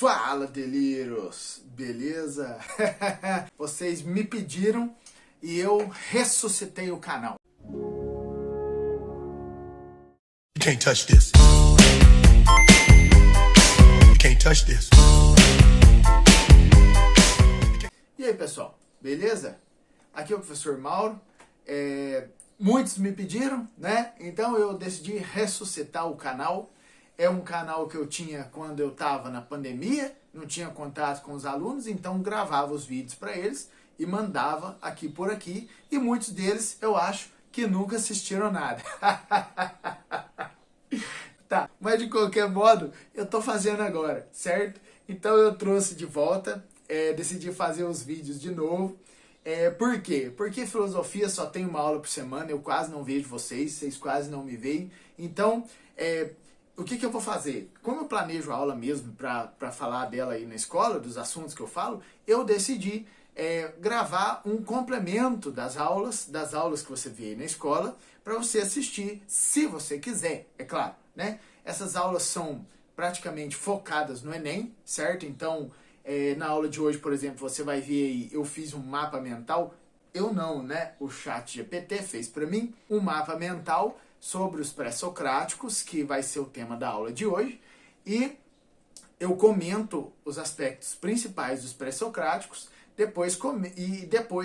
Fala, delírios! Beleza? Vocês me pediram e eu ressuscitei o canal. You can't touch this. You can't touch this. E aí, pessoal? Beleza? Aqui é o professor Mauro. Muitos me pediram, né? Então eu decidi ressuscitar o canal. É um canal que eu tinha quando eu estava na pandemia, não tinha contato com os alunos, então gravava os vídeos para eles e mandava aqui por aqui. E muitos deles, eu acho, que nunca assistiram nada. Tá, mas de qualquer modo, eu tô fazendo agora, certo? Então eu trouxe de volta, decidi fazer os vídeos de novo. Por quê? Porque filosofia só tem uma aula por semana, eu quase não vejo vocês quase não me veem. Então, o que eu vou fazer? Como eu planejo a aula mesmo para falar dela aí na escola, dos assuntos que eu falo, eu decidi gravar um complemento das aulas que você vê aí na escola, para você assistir, se você quiser, é claro, né? Essas aulas são praticamente focadas no Enem, certo? Então, na aula de hoje, por exemplo, você vai ver aí, eu fiz um mapa mental, eu não, né? O ChatGPT fez para mim um mapa mental sobre os pré-socráticos, que vai ser o tema da aula de hoje, e eu comento os aspectos principais dos pré-socráticos, depois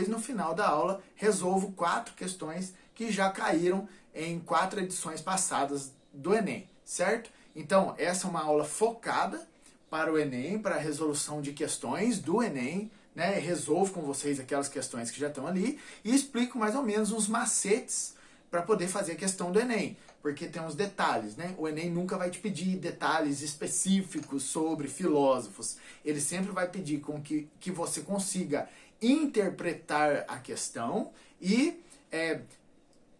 no final da aula resolvo 4 questões que já caíram em 4 edições passadas do Enem, certo? Então, essa é uma aula focada para o Enem, para a resolução de questões do Enem, né? Resolvo com vocês aquelas questões que já estão ali e explico mais ou menos uns macetes para poder fazer a questão do Enem, porque tem uns detalhes, né? O Enem nunca vai te pedir detalhes específicos sobre filósofos. Ele sempre vai pedir com que você consiga interpretar a questão e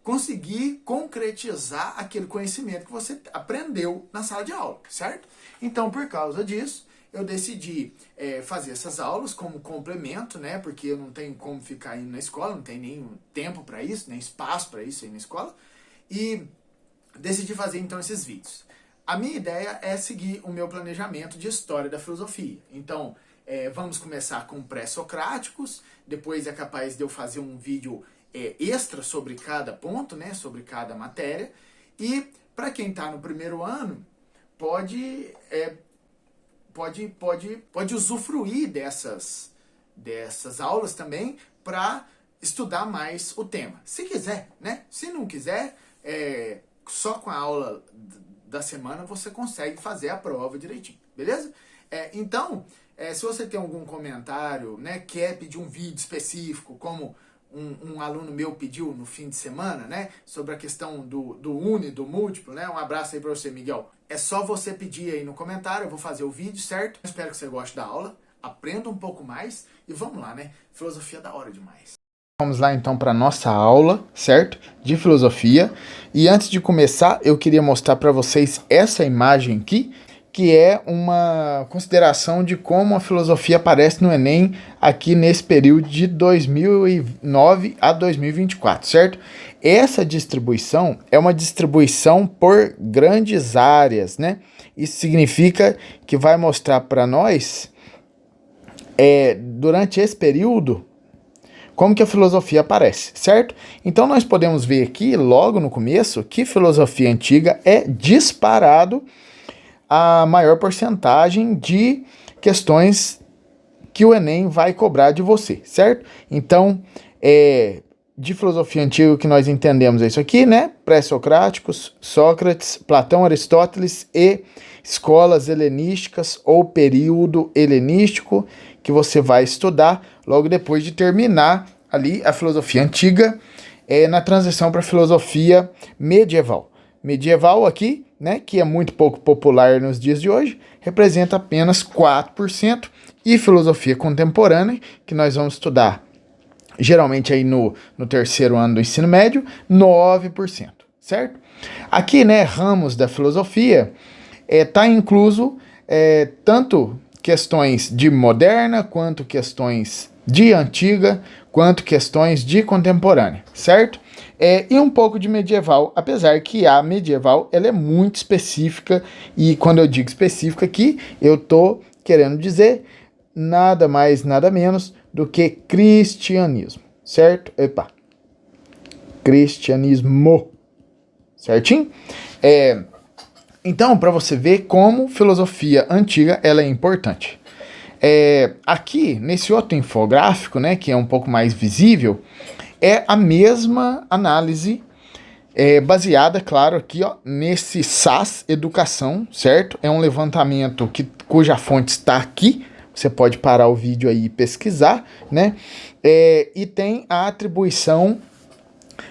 conseguir concretizar aquele conhecimento que você aprendeu na sala de aula, certo? Então, por causa disso, eu decidi fazer essas aulas como complemento, né? Porque eu não tenho como ficar indo na escola, não tenho nem tempo para isso, nem espaço para isso aí na escola. E decidi fazer então esses vídeos. A minha ideia é seguir o meu planejamento de história da filosofia. Então, vamos começar com pré-socráticos, depois é capaz de eu fazer um vídeo extra sobre cada ponto, né? Sobre cada matéria. E para quem está no primeiro ano, pode usufruir dessas aulas também para estudar mais o tema. Se quiser, né? Se não quiser, só com a aula da semana você consegue fazer a prova direitinho, beleza? Então, se você tem algum comentário, né, quer pedir um vídeo específico, como um aluno meu pediu no fim de semana, né, sobre a questão do uni, do múltiplo, né, um abraço aí para você, Miguel. É só você pedir aí no comentário, eu vou fazer o vídeo, certo? Espero que você goste da aula, aprenda um pouco mais e vamos lá, né? Filosofia é da hora demais. Vamos lá então para nossa aula, certo? De filosofia. E antes de começar, eu queria mostrar para vocês essa imagem aqui, que é uma consideração de como a filosofia aparece no Enem aqui nesse período de 2009 a 2024, certo? Essa distribuição é uma distribuição por grandes áreas, né? Isso significa que vai mostrar para nós, durante esse período, como que a filosofia aparece, certo? Então nós podemos ver aqui, logo no começo, que filosofia antiga é disparado a maior porcentagem de questões que o Enem vai cobrar de você, certo? Então, de filosofia antiga o que nós entendemos é isso aqui, né? Pré-socráticos, Sócrates, Platão, Aristóteles e escolas helenísticas ou período helenístico, que você vai estudar logo depois de terminar ali a filosofia antiga, na transição para a filosofia medieval. Medieval aqui, né, que é muito pouco popular nos dias de hoje, representa apenas 4%, e filosofia contemporânea, que nós vamos estudar geralmente aí no terceiro ano do ensino médio, 9%, certo? Aqui, né, ramos da filosofia, tá incluso tanto questões de moderna, quanto questões de antiga, quanto questões de contemporânea, certo? E um pouco de medieval, apesar que a medieval ela é muito específica, e quando eu digo específica aqui, eu estou querendo dizer nada mais, nada menos do que cristianismo, certo? Epa, cristianismo, certinho? Então, para você ver como filosofia antiga ela é importante. Aqui, nesse outro infográfico, né, que é um pouco mais visível, é a mesma análise baseada, claro, aqui ó, nesse SAS Educação, certo? É um levantamento cuja fonte está aqui, você pode parar o vídeo aí e pesquisar, né? E tem a atribuição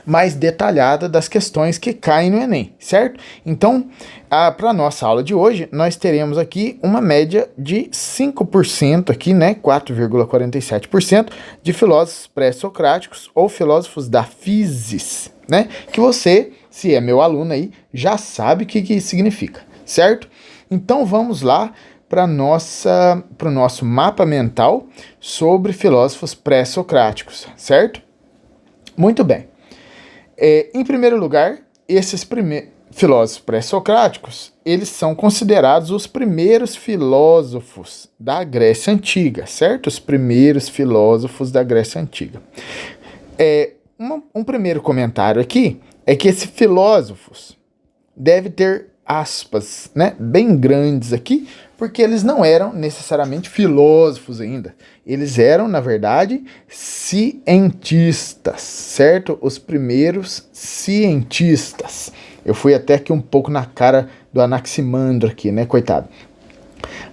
mais detalhada das questões que caem no Enem, certo? Então, para a nossa aula de hoje, nós teremos aqui uma média de 5% aqui, né? 4,47% de filósofos pré-socráticos ou filósofos da physis, né? Que você, se é meu aluno aí, já sabe o que isso significa, certo? Então, vamos lá para o nosso mapa mental sobre filósofos pré-socráticos, certo? Muito bem. Em primeiro lugar, esses filósofos pré-socráticos, eles são considerados os primeiros filósofos da Grécia Antiga, certo? Os primeiros filósofos da Grécia Antiga. Um primeiro comentário aqui é que esses filósofos devem ter aspas, né, bem grandes aqui, porque eles não eram necessariamente filósofos ainda. Eles eram, na verdade, cientistas, certo? Os primeiros cientistas. Eu fui até aqui um pouco na cara do Anaximandro aqui, né, coitado.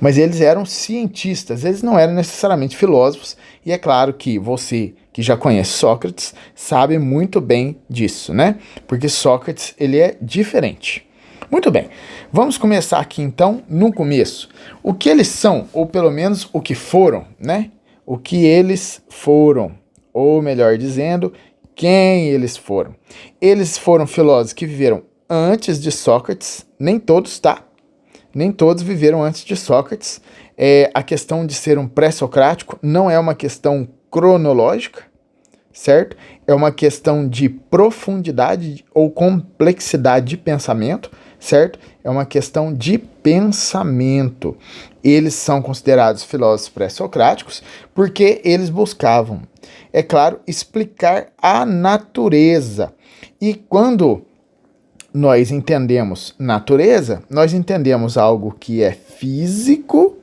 Mas eles eram cientistas, eles não eram necessariamente filósofos, e é claro que você que já conhece Sócrates sabe muito bem disso, né? Porque Sócrates, ele é diferente. Muito bem, vamos começar aqui então no começo. O que eles são, ou pelo menos o que foram, né? O que eles foram, ou melhor dizendo, quem eles foram. Eles foram filósofos que viveram antes de Sócrates, nem todos, tá? Nem todos viveram antes de Sócrates. A questão de ser um pré-socrático não é uma questão cronológica, certo? É uma questão de profundidade ou complexidade de pensamento, certo? É uma questão de pensamento. Eles são considerados filósofos pré-socráticos porque eles buscavam, é claro, explicar a natureza. E quando nós entendemos natureza, nós entendemos algo que é físico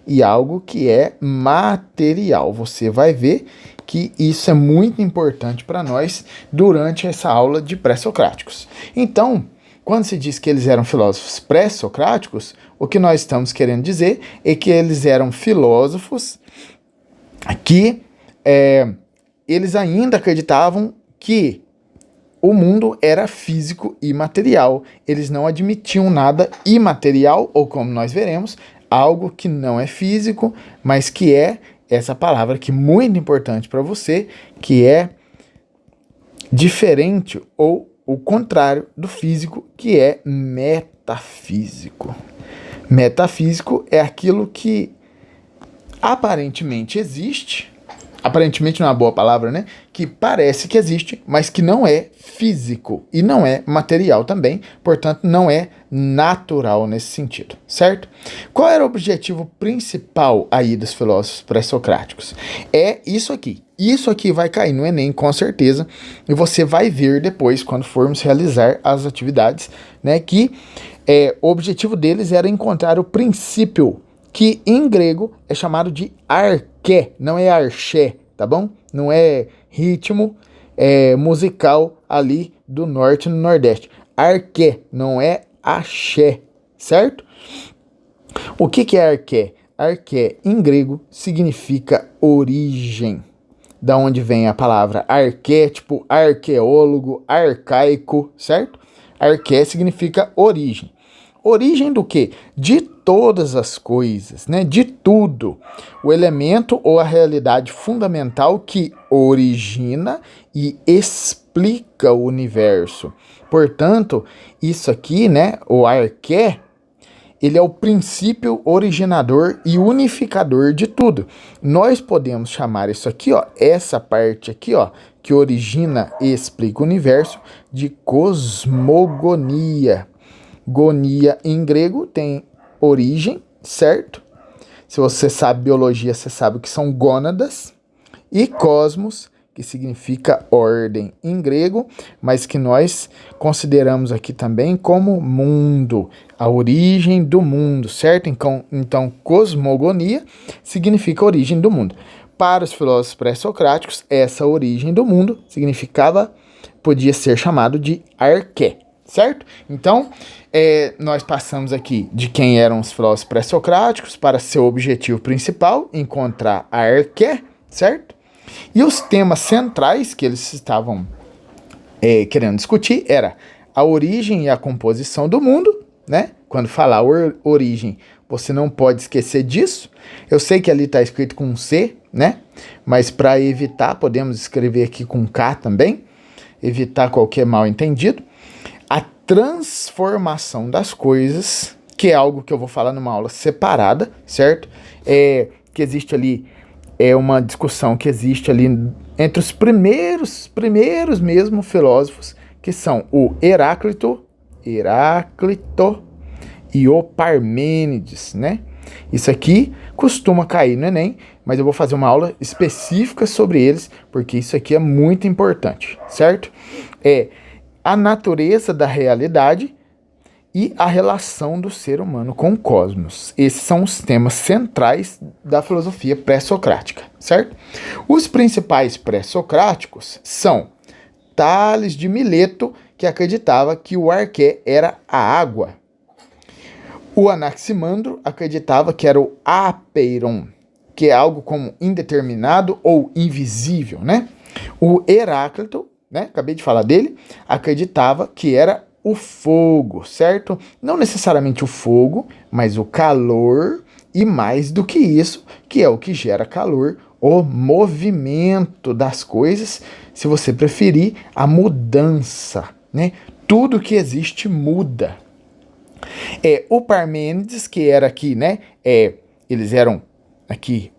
e algo que é material. Você vai ver que isso é muito importante para nós durante essa aula de pré-socráticos. Então, quando se diz que eles eram filósofos pré-socráticos, o que nós estamos querendo dizer é que eles eram filósofos que eles ainda acreditavam que o mundo era físico e material. Eles não admitiam nada imaterial, ou como nós veremos, algo que não é físico, mas que é essa palavra que é muito importante para você, que é diferente ou o contrário do físico, que é metafísico. Metafísico é aquilo que aparentemente existe, aparentemente não é uma boa palavra, né? Que parece que existe, mas que não é físico e não é material também, portanto não é natural nesse sentido, certo? Qual era o objetivo principal aí dos filósofos pré-socráticos? É isso aqui. Isso aqui vai cair no Enem com certeza, e você vai ver depois quando formos realizar as atividades, né? Que o objetivo deles era encontrar o princípio que em grego é chamado de arché, não é arché, tá bom? Não é ritmo musical ali do norte e no nordeste. Arché, não é axé, certo? O que é arché? Arché, em grego, significa origem. Da onde vem a palavra arquétipo, arqueólogo, arcaico, certo? Arché significa origem. Origem do quê? De todas as coisas, né? De tudo. O elemento ou a realidade fundamental que origina e explica o universo. Portanto, isso aqui, né? O arché, ele é o princípio originador e unificador de tudo. Nós podemos chamar isso aqui, ó, essa parte aqui, ó, que origina e explica o universo, de cosmogonia. Gonia em grego tem origem, certo? Se você sabe biologia, você sabe o que são gônadas. E cosmos, que significa ordem em grego, mas que nós consideramos aqui também como mundo, a origem do mundo, certo? Então cosmogonia significa origem do mundo. Para os filósofos pré-socráticos, essa origem do mundo podia ser chamado de arqué, certo? Então, nós passamos aqui de quem eram os filósofos pré-socráticos para seu objetivo principal, encontrar a arqué, certo? E os temas centrais que eles estavam querendo discutir era a origem e a composição do mundo, né? Quando falar origem, você não pode esquecer disso. Eu sei que ali está escrito com C, né? Mas para evitar, podemos escrever aqui com K também, evitar qualquer mal entendido. A transformação das coisas, que é algo que eu vou falar numa aula separada, certo? Que existe ali, uma discussão que existe ali entre os primeiros mesmo filósofos, que são o Heráclito e o Parmênides, né? Isso aqui costuma cair no Enem, mas eu vou fazer uma aula específica sobre eles, porque isso aqui é muito importante, certo? A natureza da realidade e a relação do ser humano com o cosmos. Esses são os temas centrais da filosofia pré-socrática, certo? Os principais pré-socráticos são Tales de Mileto, que acreditava que o arqué era a água. O Anaximandro acreditava que era o apeiron, que é algo como indeterminado ou invisível, né? O Heráclito, né, acabei de falar dele, acreditava que era o fogo, certo? Não necessariamente o fogo, mas o calor e mais do que isso, que é o que gera calor, o movimento das coisas, se você preferir, a mudança, né? Tudo que existe muda. O Parmênides, que era aqui, né? Eles eram aqui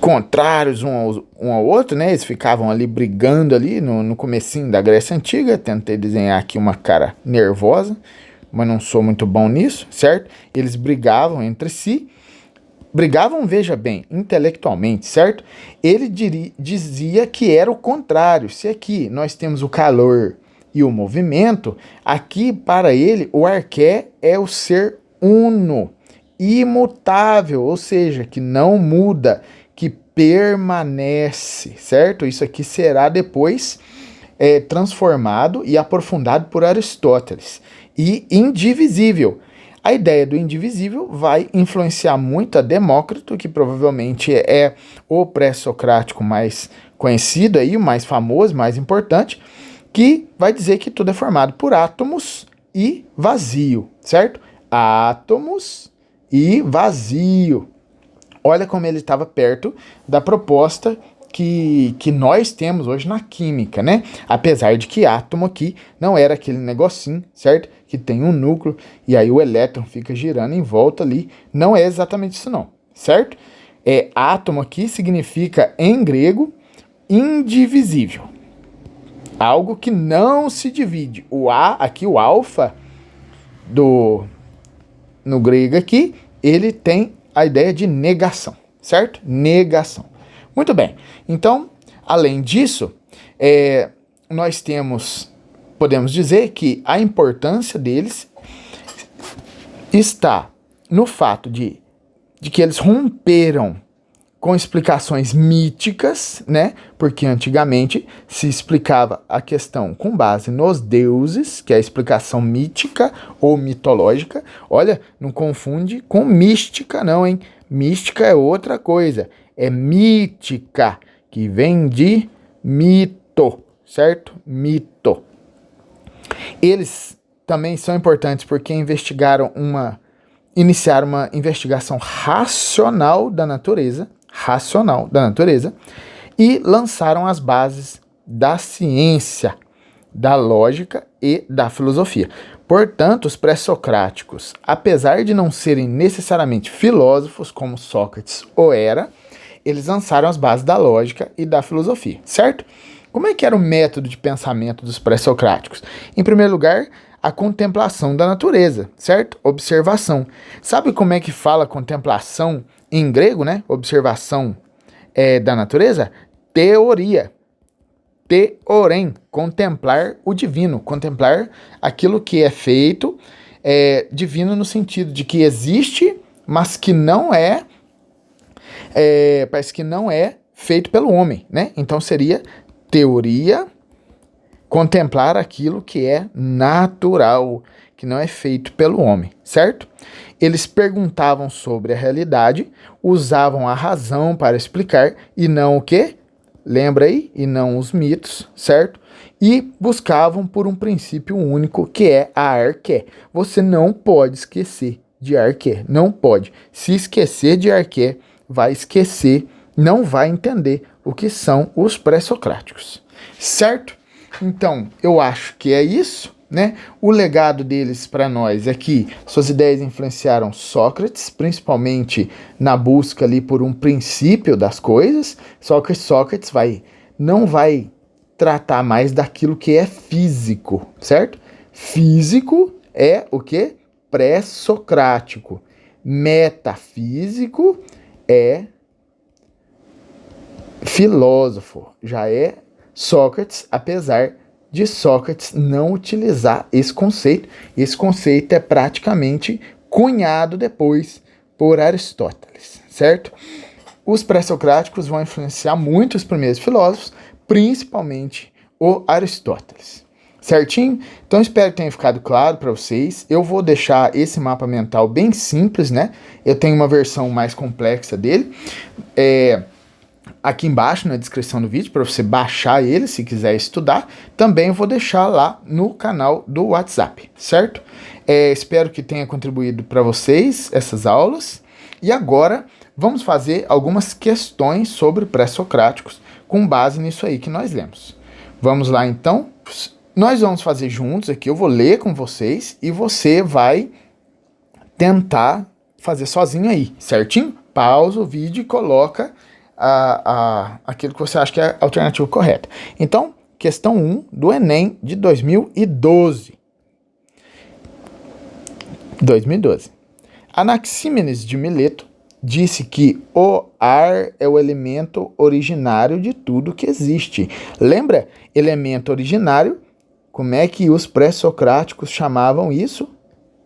contrários um ao outro, né? Eles ficavam ali brigando ali no comecinho da Grécia Antiga. Tentei desenhar aqui uma cara nervosa, mas não sou muito bom nisso, certo? Eles brigavam entre si. Brigavam, veja bem, intelectualmente, certo? Ele dizia que era o contrário. Se aqui nós temos o calor e o movimento, aqui para ele o arqué é o ser uno, imutável, ou seja, que não muda, que permanece, certo? Isso aqui será depois transformado e aprofundado por Aristóteles. E indivisível. A ideia do indivisível vai influenciar muito a Demócrito, que provavelmente é o pré-socrático mais conhecido, aí, o mais famoso, mais importante, que vai dizer que tudo é formado por átomos e vazio, certo? Átomos e vazio. Olha como ele estava perto da proposta que nós temos hoje na química, né? Apesar de que átomo aqui não era aquele negocinho, certo? Que tem um núcleo e aí o elétron fica girando em volta ali. Não é exatamente isso não, certo? Átomo aqui significa, em grego, indivisível. Algo que não se divide. Aqui o alfa no grego aqui, ele tem a ideia de negação, certo? Negação. Muito bem. Então, além disso, nós podemos dizer que a importância deles está no fato de que eles romperam com explicações míticas, né? Porque antigamente se explicava a questão com base nos deuses, que é a explicação mítica ou mitológica. Olha, não confunde com mística não, hein? Mística é outra coisa. É mítica, que vem de mito, certo? Mito. Eles também são importantes porque iniciaram uma investigação racional da natureza, e lançaram as bases da ciência, da lógica e da filosofia. Portanto, os pré-socráticos, apesar de não serem necessariamente filósofos, como Sócrates o era, eles lançaram as bases da lógica e da filosofia, certo? Como é que era o método de pensamento dos pré-socráticos? Em primeiro lugar, a contemplação da natureza, certo? Observação. Sabe como é que fala contemplação em grego, né? Observação da natureza? Teoria. Teorem, contemplar o divino, contemplar aquilo que é feito divino no sentido de que existe, mas que não parece que não é feito pelo homem, né? Então seria teoria, contemplar aquilo que é natural, que não é feito pelo homem, certo? Eles perguntavam sobre a realidade, usavam a razão para explicar e não o quê? Lembra aí? E não os mitos, certo? E buscavam por um princípio único que é a arqué. Você não pode esquecer de arqué, não pode. Se esquecer de arqué, vai esquecer, não vai entender o que são os pré-socráticos, certo? Então, eu acho que é isso, né? O legado deles para nós é que suas ideias influenciaram Sócrates, principalmente na busca ali por um princípio das coisas. Só que Sócrates não vai tratar mais daquilo que é físico, certo? Físico é o que? Pré-socrático. Metafísico é filósofo, já é Sócrates, apesar de Sócrates não utilizar esse conceito. Esse conceito é praticamente cunhado depois por Aristóteles, certo? Os pré-socráticos vão influenciar muito os primeiros filósofos, principalmente o Aristóteles. Certinho? Então espero que tenha ficado claro para vocês. Eu vou deixar esse mapa mental bem simples, né? Eu tenho uma versão mais complexa dele. Aqui embaixo na descrição do vídeo para você baixar ele se quiser estudar. Também eu vou deixar lá no canal do WhatsApp, certo? Espero que tenha contribuído para vocês essas aulas. E agora vamos fazer algumas questões sobre pré-socráticos com base nisso aí que nós lemos. Vamos lá então. Nós vamos fazer juntos aqui. Eu vou ler com vocês e você vai tentar fazer sozinho aí, certinho? Pausa o vídeo e coloca aquilo que você acha que é a alternativa correta. Então, questão 1 do Enem de 2012. Anaxímenes de Mileto disse que o ar é o elemento originário de tudo que existe. Lembra? Elemento originário, como é que os pré-socráticos chamavam isso?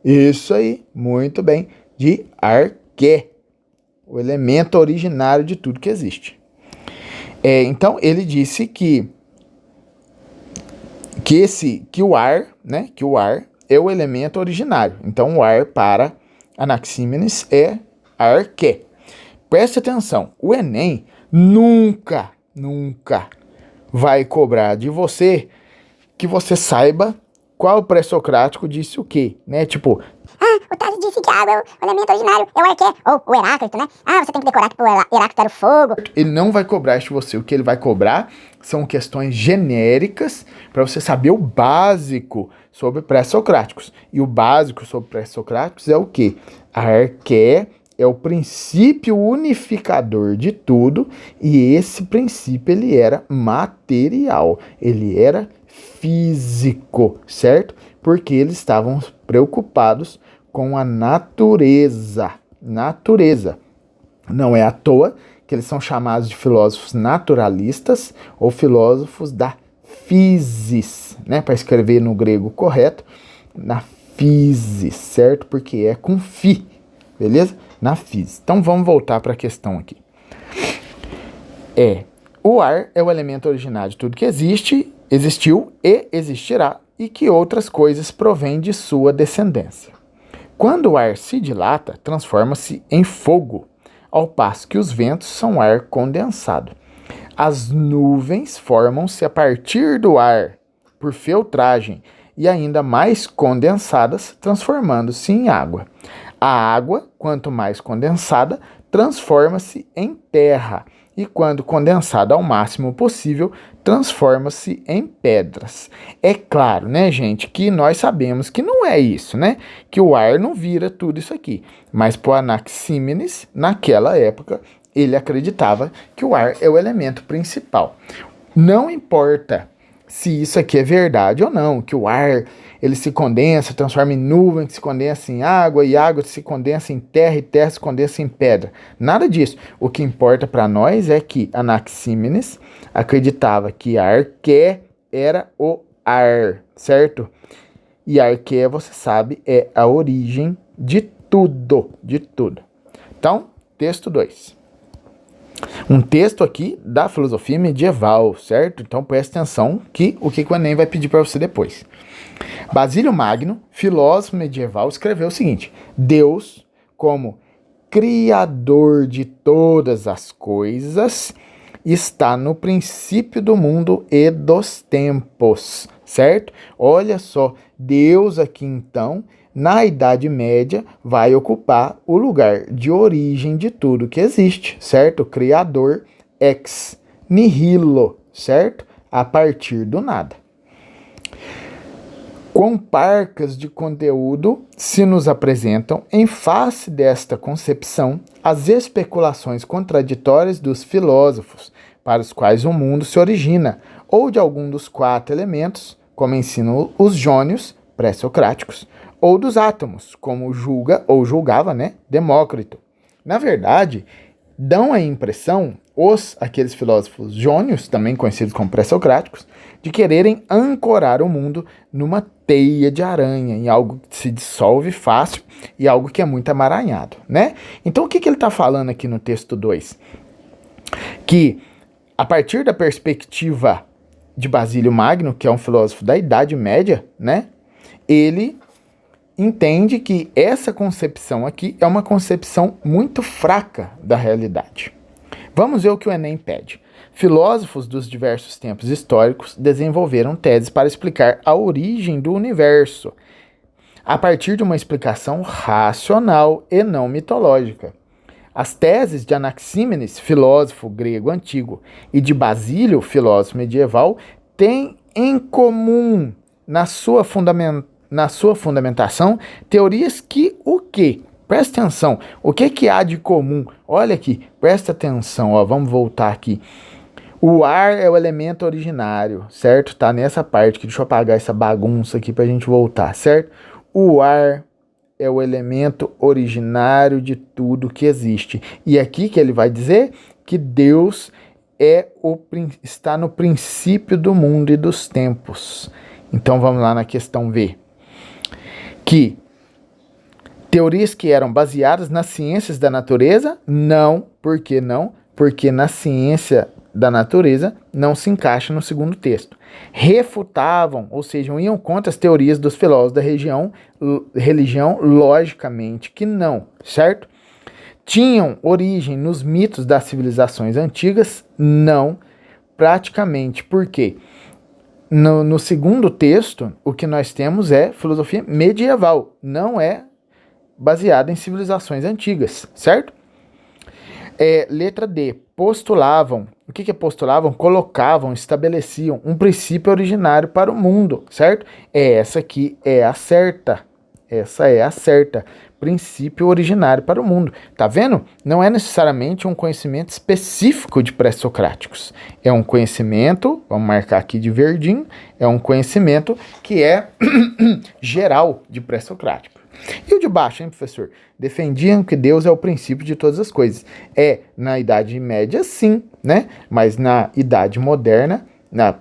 Isso aí, muito bem, de arqué. O elemento originário de tudo que existe. Então, ele disse que o ar, né, que o ar é o elemento originário. Então, o ar para Anaxímenes é arqué. Preste atenção, o Enem nunca vai cobrar de você que você saiba qual pré-socrático disse o quê, né? Tipo, o Tales disse que a água é o elemento originário, é o arqué, ou o Heráclito, né? Você tem que decorar que o Heráclito era o fogo. Ele não vai cobrar de você. O que ele vai cobrar são questões genéricas para você saber o básico sobre pré-socráticos. E o básico sobre pré-socráticos é o quê? A arqué é o princípio unificador de tudo, e esse princípio ele era material, ele era físico, certo? Porque eles estavam preocupados com a natureza. Não é à toa que eles são chamados de filósofos naturalistas ou filósofos da physis, né? Para escrever no grego correto, na physis, certo? Porque é com fi, beleza? Na physis. Então vamos voltar para a questão aqui. O ar é o elemento originário de tudo que existiu e existirá, e que outras coisas provêm de sua descendência. Quando o ar se dilata, transforma-se em fogo, ao passo que os ventos são ar condensado. As nuvens formam-se a partir do ar, por filtragem, e ainda mais condensadas, transformando-se em água. A água, quanto mais condensada, transforma-se em terra, e quando condensada ao máximo possível, transforma-se em pedras. É claro, né, gente, que nós sabemos que não é isso, né? Que o ar não vira tudo isso aqui. Mas para Anaxímenes, naquela época, ele acreditava que o ar é o elemento principal. Não importa se isso aqui é verdade ou não, que o ar ele se condensa, transforma em nuvem, que se condensa em água, e água se condensa em terra, e terra se condensa em pedra. Nada disso. O que importa para nós é que Anaxímenes acreditava que Arqué era o ar, certo? E Arqué, você sabe, é a origem de tudo, de tudo. Então, texto 2. Um texto aqui da filosofia medieval, certo? Então preste atenção que o Enem vai pedir para você depois. Basílio Magno, filósofo medieval, escreveu o seguinte: Deus, como criador de todas as coisas, está no princípio do mundo e dos tempos, certo? Olha só, Deus aqui então, na Idade Média, vai ocupar o lugar de origem de tudo que existe, certo? Criador ex nihilo, certo? A partir do nada. Quão parcas de conteúdo se nos apresentam em face desta concepção as especulações contraditórias dos filósofos, para os quais o mundo se origina, ou de algum dos 4 elementos, como ensinam os jônios pré-socráticos, ou dos átomos, como julga ou julgava, Demócrito. Na verdade, dão a impressão, aqueles filósofos jônios, também conhecidos como pré-socráticos, de quererem ancorar o mundo numa teia de aranha, em algo que se dissolve fácil e algo que é muito amaranhado, Então, o que ele está falando aqui no texto 2? Que, a partir da perspectiva de Basílio Magno, que é um filósofo da Idade Média, ele entende que essa concepção aqui é uma concepção muito fraca da realidade. Vamos ver o que o Enem pede. Filósofos dos diversos tempos históricos desenvolveram teses para explicar a origem do universo, a partir de uma explicação racional e não mitológica. As teses de Anaxímenes, filósofo grego antigo, e de Basílio, filósofo medieval, têm em comum na sua fundamentação teorias que o quê? Presta atenção, o que há de comum? Olha aqui, presta atenção, vamos voltar aqui. O ar é o elemento originário, certo? Tá nessa parte aqui, deixa eu apagar essa bagunça aqui pra gente voltar, certo? O ar é o elemento originário de tudo que existe. E aqui que ele vai dizer que Deus está no princípio do mundo e dos tempos. Então vamos lá na questão V. Que teorias que eram baseadas nas ciências da natureza? Não. Por que não? Porque na ciência da natureza não se encaixa no segundo texto. Refutavam, ou seja, iam contra as teorias dos filósofos da religião, logicamente que não, certo? Tinham origem nos mitos das civilizações antigas? Não, praticamente. Por quê? No segundo texto, o que nós temos é filosofia medieval, não é baseada em civilizações antigas, certo? Letra D, postulavam. O que postulavam? Colocavam, estabeleciam um princípio originário para o mundo, certo? Essa aqui é a certa. Essa é a certa. Princípio originário para o mundo. Tá vendo? Não é necessariamente um conhecimento específico de pré-socráticos. É um conhecimento, vamos marcar aqui de verdinho, é um conhecimento que é geral de pré-socrático. E o de baixo, hein, professor? Defendiam que Deus é o princípio de todas as coisas. Na Idade Média, sim, Mas na Idade Moderna, na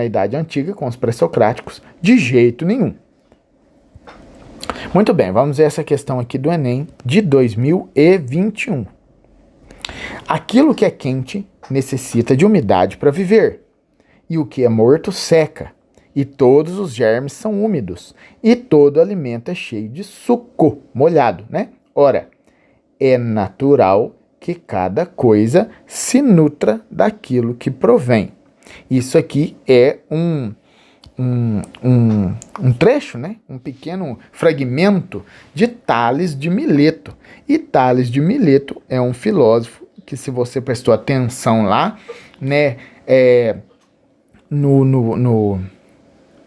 Idade Antiga, com os pré-socráticos, de jeito nenhum. Muito bem, vamos ver essa questão aqui do Enem de 2021. Aquilo que é quente necessita de umidade para viver, e o que é morto seca. E todos os germes são úmidos, e todo alimento é cheio de suco, molhado, Ora, é natural que cada coisa se nutra daquilo que provém. Isso aqui é um trecho, um pequeno fragmento de Tales de Mileto. E Tales de Mileto é um filósofo que, se você prestou atenção lá, no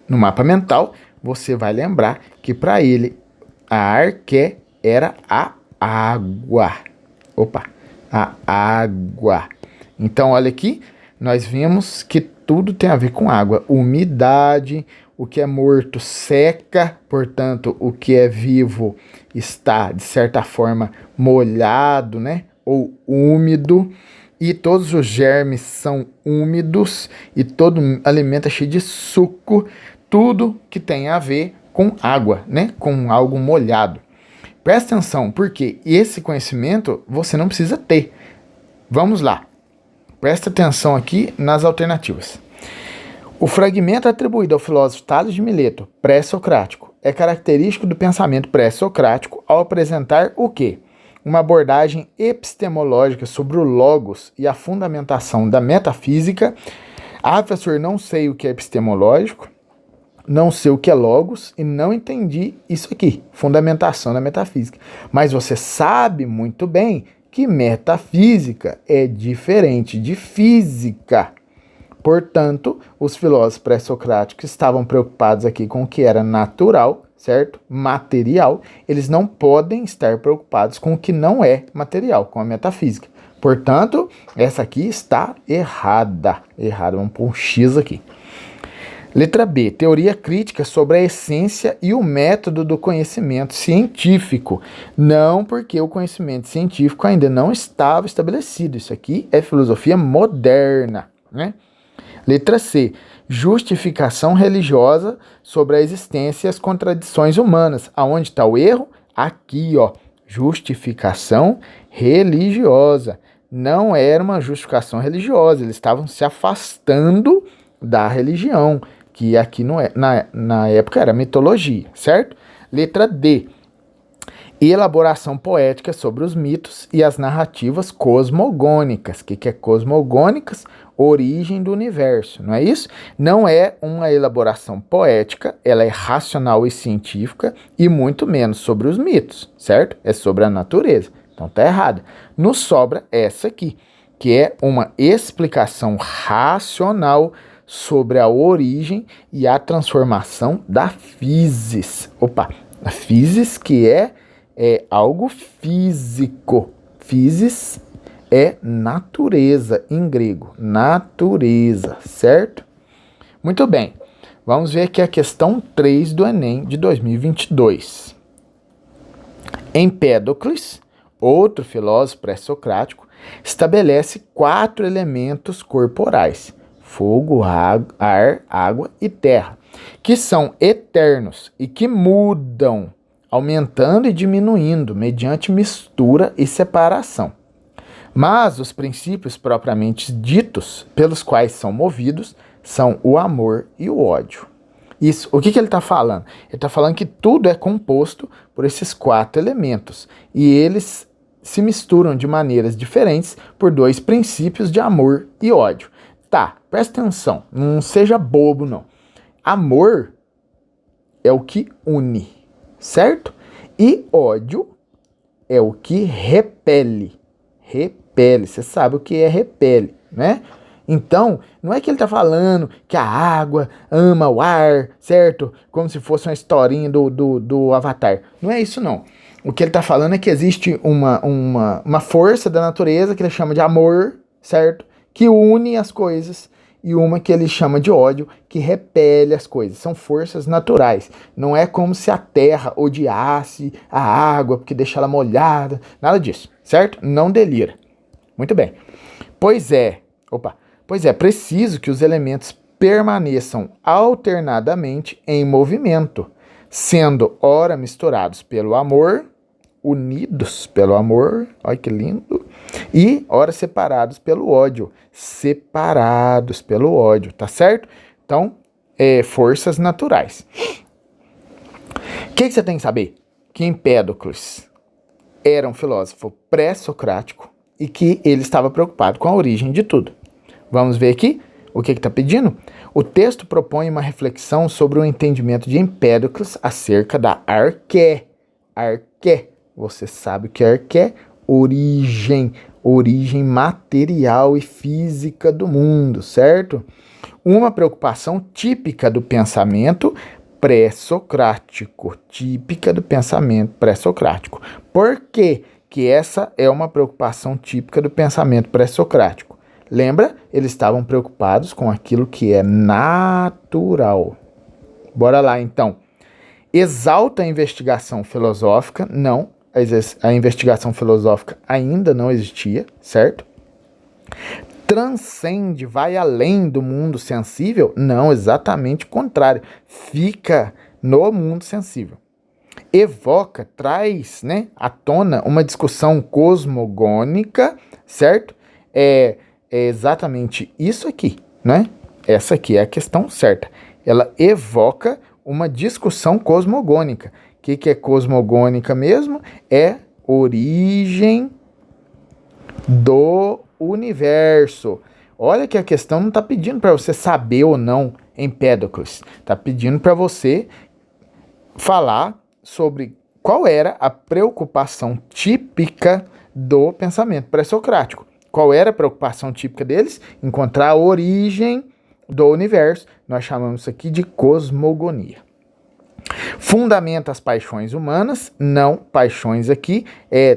mapa mental, você vai lembrar que para ele a Arqué era a água. A água. Então, olha aqui, nós vimos que tudo tem a ver com água. Umidade, o que é morto seca, portanto, o que é vivo está, de certa forma, molhado, né? Ou úmido. E todos os germes são úmidos e todo alimento é cheio de suco. Tudo que tem a ver com água, né? Com algo molhado. Presta atenção, porque esse conhecimento você não precisa ter. Vamos lá. Presta atenção aqui nas alternativas. O fragmento atribuído ao filósofo Tales de Mileto, pré-socrático, é característico do pensamento pré-socrático ao apresentar o quê? Uma abordagem epistemológica sobre o logos e a fundamentação da metafísica. Ah, professor, não sei o que é epistemológico, não sei o que é logos e não entendi isso aqui, fundamentação da metafísica. Mas você sabe muito bem que metafísica é diferente de física. Portanto, os filósofos pré-socráticos estavam preocupados aqui com o que era natural, certo? Material. Eles não podem estar preocupados com o que não é material, com a metafísica. Portanto, essa aqui está errada. Errada, vamos pôr um X aqui. Letra B, teoria crítica sobre a essência e o método do conhecimento científico. Não, porque o conhecimento científico ainda não estava estabelecido. Isso aqui é filosofia moderna, né? Letra C, justificação religiosa sobre a existência e as contradições humanas. Aonde está o erro? Aqui, ó, justificação religiosa. Não era uma justificação religiosa, eles estavam se afastando da religião, que aqui não é, na época era mitologia, certo? Letra D, elaboração poética sobre os mitos e as narrativas cosmogônicas. O que é cosmogônicas? Origem do universo, não é isso? Não é uma elaboração poética, ela é racional e científica e muito menos sobre os mitos, certo? É sobre a natureza, então tá errado. Nos sobra essa aqui, que é uma explicação racional sobre a origem e a transformação da physis. Opa, a physis que é algo físico. Physis é natureza em grego. Natureza, certo? Muito bem. Vamos ver aqui a questão 3 do Enem de 2022. Empédocles, outro filósofo pré-socrático, estabelece 4 elementos corporais: fogo, ar, água e terra, que são eternos e que mudam, aumentando e diminuindo mediante mistura e separação. Mas os princípios propriamente ditos, pelos quais são movidos, são o amor e o ódio. Isso, o que ele está falando? Ele está falando que tudo é composto por esses 4 elementos e eles se misturam de maneiras diferentes por 2 princípios de amor e ódio. Tá, presta atenção, não seja bobo não. Amor é o que une, certo? E ódio é o que repele. Repele, você sabe o que é repele, né? Então, não é que ele tá falando que a água ama o ar, certo? Como se fosse uma historinha do Avatar. Não é isso não. O que ele tá falando é que existe uma força da natureza que ele chama de amor, certo? Que une as coisas, e uma que ele chama de ódio, que repele as coisas. São forças naturais. Não é como se a terra odiasse a água, porque deixa ela molhada. Nada disso, certo? Não delira. Muito bem. Pois é preciso que os elementos permaneçam alternadamente em movimento, sendo ora misturados pelo amor, unidos pelo amor, olha que lindo, e ora separados pelo ódio, tá certo? Então, forças naturais. O que você tem que saber? Que Empédocles era um filósofo pré-socrático e que ele estava preocupado com a origem de tudo. Vamos ver aqui o que está pedindo? O texto propõe uma reflexão sobre o entendimento de Empédocles acerca da arqué. Arqué. Você sabe o que é arqué? Origem material e física do mundo, certo? Uma preocupação típica do pensamento pré-socrático. Por que essa é uma preocupação típica do pensamento pré-socrático? Lembra? Eles estavam preocupados com aquilo que é natural. Bora lá, então. Exalta a investigação filosófica? Não. A investigação filosófica ainda não existia, certo? Transcende, vai além do mundo sensível? Não, exatamente o contrário. Fica no mundo sensível. Evoca, traz, né, à tona uma discussão cosmogônica, certo? É exatamente isso aqui, né? Essa aqui é a questão certa. Ela evoca uma discussão cosmogônica. O que é cosmogônica mesmo? É origem do universo. Olha que a questão não está pedindo para você saber ou não Empédocles. Está pedindo para você falar sobre qual era a preocupação típica do pensamento pré-socrático. Qual era a preocupação típica deles? Encontrar a origem do universo. Nós chamamos isso aqui de cosmogonia. Fundamenta as paixões humanas? Não, paixões aqui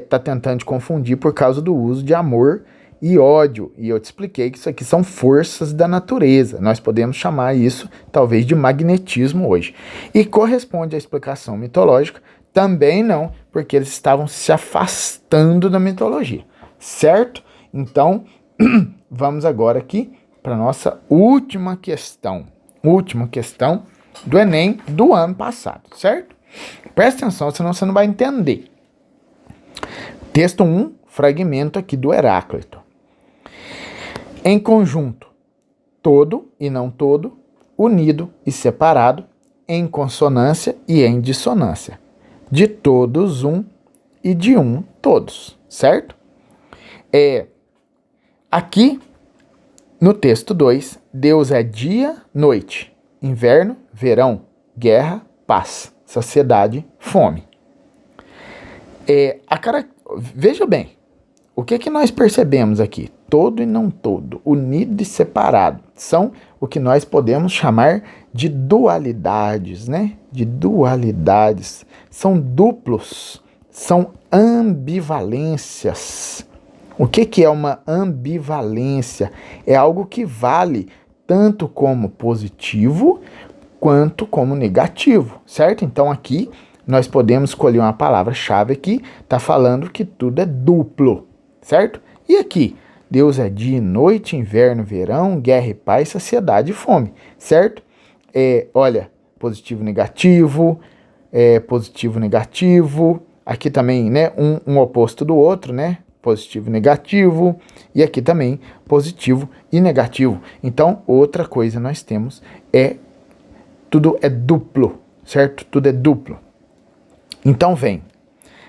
tá tentando te confundir por causa do uso de amor e ódio. E eu te expliquei que isso aqui são forças da natureza. Nós podemos chamar isso, talvez, de magnetismo hoje. E corresponde à explicação mitológica? Também não, porque eles estavam se afastando da mitologia, certo? Então, vamos agora aqui para a nossa última questão. Última questão do Enem do ano passado, certo? Presta atenção, senão você não vai entender. Texto 1, fragmento aqui do Heráclito. Em conjunto, todo e não todo, unido e separado, em consonância e em dissonância. De todos um e de um todos, certo? Aqui, no texto 2, Deus é dia, noite, inverno, verão, guerra, paz, saciedade, fome. Veja bem, o que nós percebemos aqui? Todo e não todo, unido e separado, são o que nós podemos chamar de dualidades, né? De dualidades. São duplos, são ambivalências. O que é uma ambivalência? É algo que vale tanto como positivo quanto como negativo, certo? Então aqui nós podemos escolher uma palavra-chave aqui, tá falando que tudo é duplo, certo? E aqui, Deus é dia e noite, inverno, verão, guerra e paz, saciedade e fome, certo? Olha, positivo, negativo, positivo, negativo, aqui também, né, um oposto do outro, né? Positivo e negativo, e aqui também positivo e negativo. Então, outra coisa nós temos tudo é duplo, certo? Tudo é duplo. Então vem,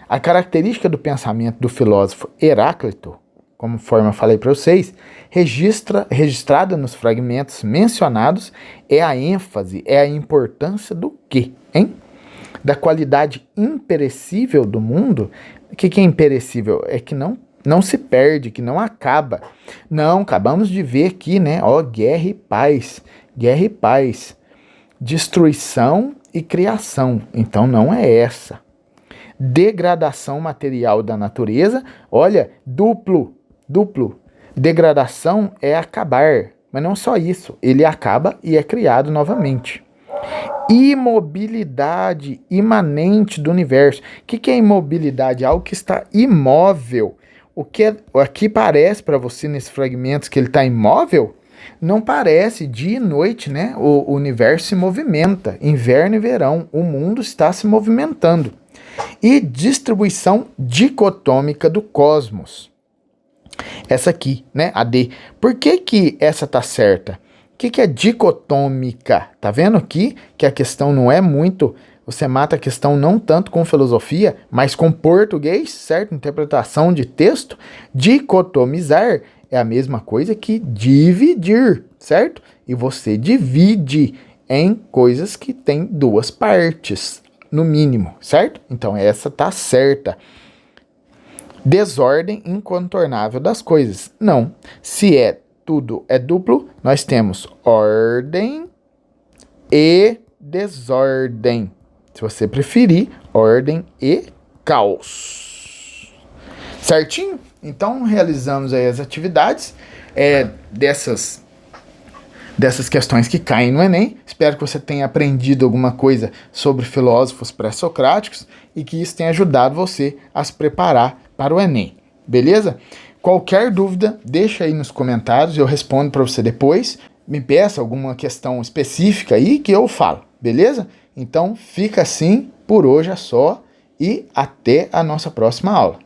a característica do pensamento do filósofo Heráclito, conforme eu falei para vocês, registrada nos fragmentos mencionados, é a ênfase, é a importância do quê, hein? Da qualidade imperecível do mundo. O que é imperecível? É que não se perde, que não acaba. Não, acabamos de ver aqui, né? Guerra e paz. Guerra e paz. Destruição e criação. Então não é essa. Degradação material da natureza. Olha, duplo. Degradação é acabar. Mas não só isso. Ele acaba e é criado novamente. Imobilidade imanente do universo. O que é imobilidade? Algo que está imóvel. O que aqui parece para você nesses fragmentos que ele está imóvel? Não parece. Dia e noite, né? O universo se movimenta. Inverno e verão. O mundo está se movimentando. E distribuição dicotômica do cosmos. Essa aqui, né? A D. Por que essa tá certa? O que é dicotômica? Tá vendo aqui que a questão não é muito... Você mata a questão não tanto com filosofia, mas com português, certo? Interpretação de texto. Dicotomizar é a mesma coisa que dividir, certo? E você divide em coisas que têm duas partes, no mínimo, certo? Então essa tá certa. Desordem incontornável das coisas. Não. Se tudo é duplo, nós temos ordem e desordem. Se você preferir, ordem e caos. Certinho? Então, realizamos aí as atividades dessas questões que caem no Enem. Espero que você tenha aprendido alguma coisa sobre filósofos pré-socráticos e que isso tenha ajudado você a se preparar para o Enem. Beleza? Qualquer dúvida, deixa aí nos comentários, eu respondo para você depois. Me peça alguma questão específica aí que eu falo, beleza? Então, fica assim, por hoje é só e até a nossa próxima aula.